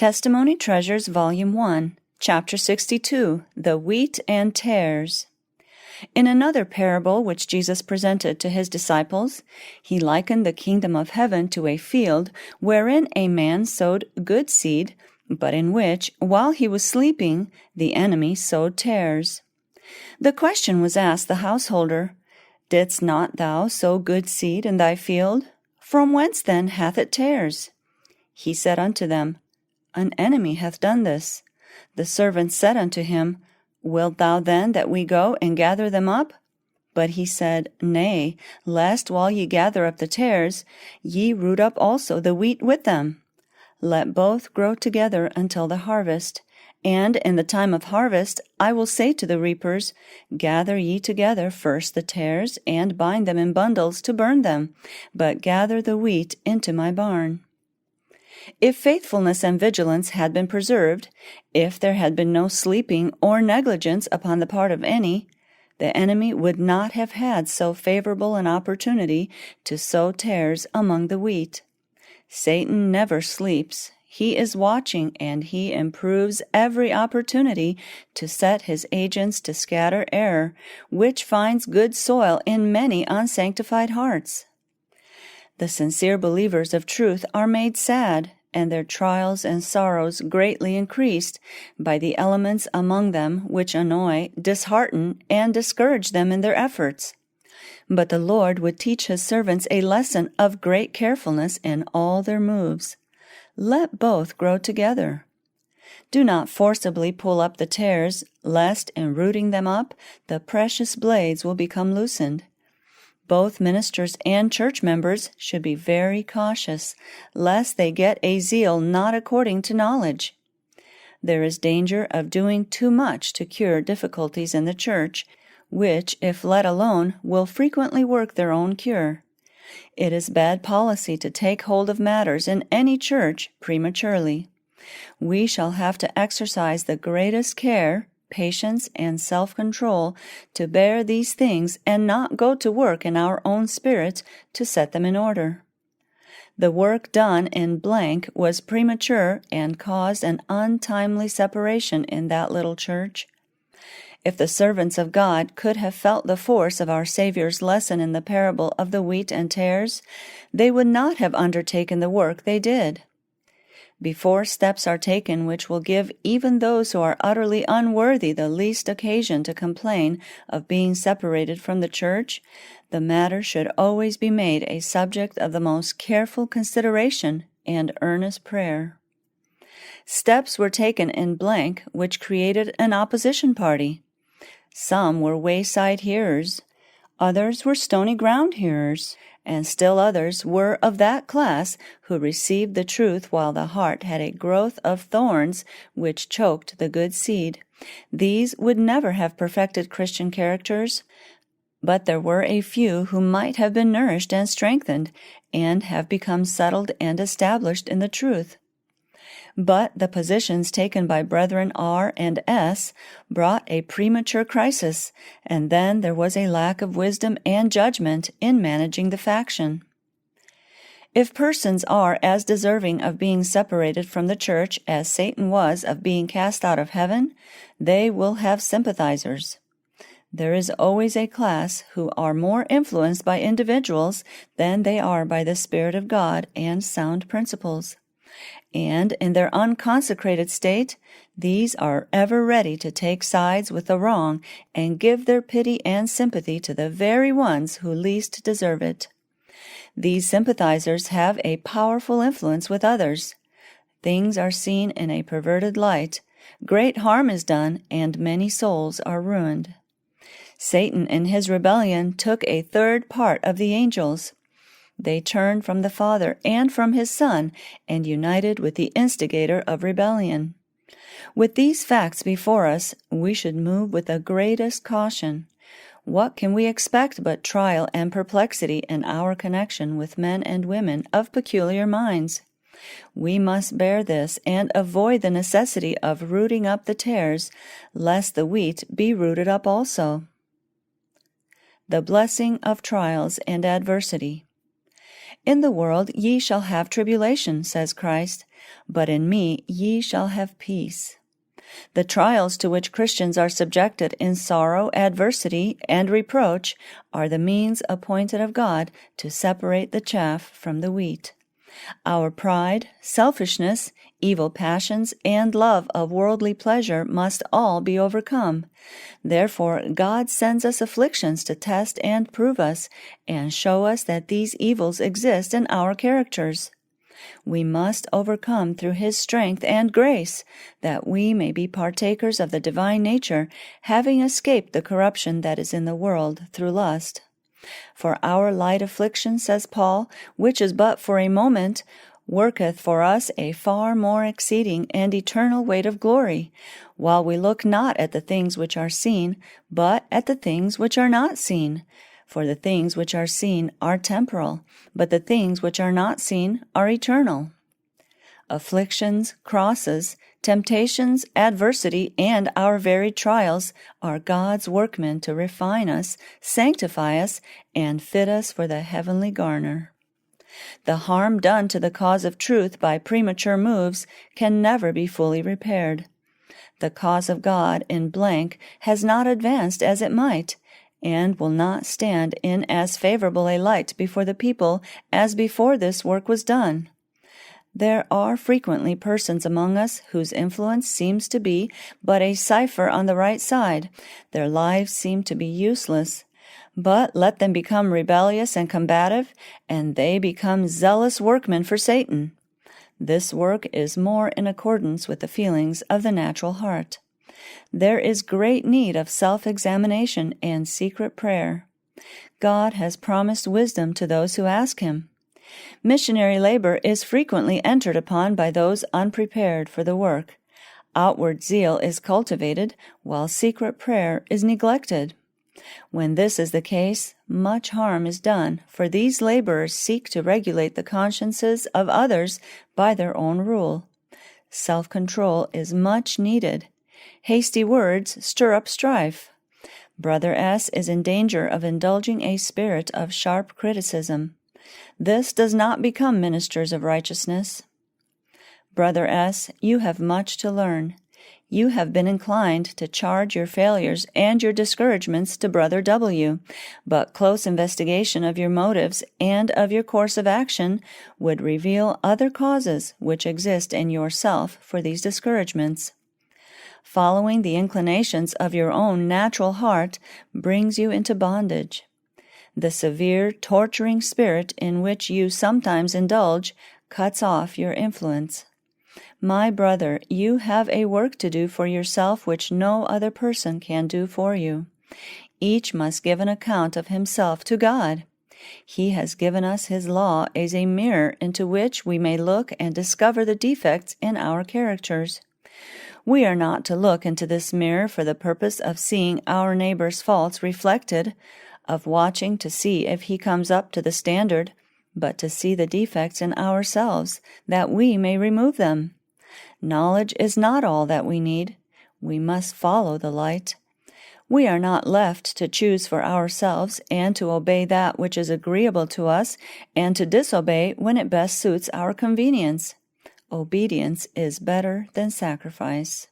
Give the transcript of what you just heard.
Testimony Treasures, Volume 1, Chapter 62, The Wheat and Tares. In another parable which Jesus presented to his disciples, he likened the kingdom of heaven to a field wherein a man sowed good seed, but in which, while he was sleeping, the enemy sowed tares. The question was asked the householder, Didst not thou sow good seed in thy field? From whence then hath it tares? He said unto them, An enemy hath done this. The servants said unto him, Wilt thou then that we go and gather them up? But he said, Nay, lest while ye gather up the tares, ye root up also the wheat with them. Let both grow together until the harvest. And in the time of harvest I will say to the reapers, Gather ye together first the tares, and bind them in bundles to burn them, but gather the wheat into my barn. If faithfulness and vigilance had been preserved, if there had been no sleeping or negligence upon the part of any, the enemy would not have had so favorable an opportunity to sow tares among the wheat. Satan never sleeps. He is watching, and he improves every opportunity to set his agents to scatter error, which finds good soil in many unsanctified hearts. The sincere believers of truth are made sad, and their trials and sorrows greatly increased by the elements among them which annoy, dishearten, and discourage them in their efforts. But the Lord would teach his servants a lesson of great carefulness in all their moves. Let both grow together. Do not forcibly pull up the tares, lest in rooting them up, the precious blades will become loosened. Both ministers and church members should be very cautious, lest they get a zeal not according to knowledge. There is danger of doing too much to cure difficulties in the church, which, if let alone, will frequently work their own cure. It is bad policy to take hold of matters in any church prematurely. We shall have to exercise the greatest care, patience, and self-control to bear these things and not go to work in our own spirit to set them in order. The work done in blank was premature and caused an untimely separation in that little church. If the servants of God could have felt the force of our Savior's lesson in the parable of the wheat and tares, they would not have undertaken the work they did. Before steps are taken which will give even those who are utterly unworthy the least occasion to complain of being separated from the church, the matter should always be made a subject of the most careful consideration and earnest prayer. Steps were taken in blank which created an opposition party. Some were wayside hearers, others were stony ground hearers, and still others were of that class who received the truth while the heart had a growth of thorns which choked the good seed. These would never have perfected Christian characters, but there were a few who might have been nourished and strengthened, and have become settled and established in the truth. But the positions taken by Brethren R and S brought a premature crisis, and then there was a lack of wisdom and judgment in managing the faction. If persons are as deserving of being separated from the church as Satan was of being cast out of heaven, they will have sympathizers. There is always a class who are more influenced by individuals than they are by the Spirit of God and sound principles. And in their unconsecrated state, these are ever ready to take sides with the wrong and give their pity and sympathy to the very ones who least deserve it. These sympathizers have a powerful influence with others. Things are seen in a perverted light, great harm is done, and many souls are ruined. Satan in his rebellion took a third part of the angels. They turned from the Father and from his Son and united with the instigator of rebellion. With these facts before us, we should move with the greatest caution. What can we expect but trial and perplexity in our connection with men and women of peculiar minds? We must bear this and avoid the necessity of rooting up the tares, lest the wheat be rooted up also. The blessing of trials and adversity. In the world ye shall have tribulation, says Christ, but in me ye shall have peace. The trials to which Christians are subjected in sorrow, adversity, and reproach are the means appointed of God to separate the chaff from the wheat. Our pride, selfishness, evil passions, and love of worldly pleasure must all be overcome. Therefore, God sends us afflictions to test and prove us, and show us that these evils exist in our characters. We must overcome through His strength and grace, that we may be partakers of the divine nature, having escaped the corruption that is in the world through lust. For our light affliction, says Paul, which is but for a moment, worketh for us a far more exceeding and eternal weight of glory, while we look not at the things which are seen, but at the things which are not seen. For the things which are seen are temporal, but the things which are not seen are eternal. Afflictions, crosses, temptations, adversity, and our very trials are God's workmen to refine us, sanctify us, and fit us for the heavenly garner. The harm done to the cause of truth by premature moves can never be fully repaired. The cause of God in blank has not advanced as it might, and will not stand in as favorable a light before the people as before this work was done. There are frequently persons among us whose influence seems to be but a cipher on the right side. Their lives seem to be useless. But let them become rebellious and combative, and they become zealous workmen for Satan. This work is more in accordance with the feelings of the natural heart. There is great need of self-examination and secret prayer. God has promised wisdom to those who ask Him. Missionary labor is frequently entered upon by those unprepared for the work. Outward zeal is cultivated, while secret prayer is neglected. When this is the case, much harm is done, for these laborers seek to regulate the consciences of others by their own rule. Self-control is much needed. Hasty words stir up strife. Brother S. is in danger of indulging a spirit of sharp criticism. This does not become ministers of righteousness. Brother S., you have much to learn. You have been inclined to charge your failures and your discouragements to Brother W., but close investigation of your motives and of your course of action would reveal other causes which exist in yourself for these discouragements. Following the inclinations of your own natural heart brings you into bondage. The severe, torturing spirit in which you sometimes indulge cuts off your influence. My brother, you have a work to do for yourself which no other person can do for you. Each must give an account of himself to God. He has given us His law as a mirror into which we may look and discover the defects in our characters. We are not to look into this mirror for the purpose of seeing our neighbor's faults reflected, of watching to see if he comes up to the standard, but to see the defects in ourselves, that we may remove them. Knowledge is not all that we need. We must follow the light. We are not left to choose for ourselves and to obey that which is agreeable to us and to disobey when it best suits our convenience. Obedience is better than sacrifice.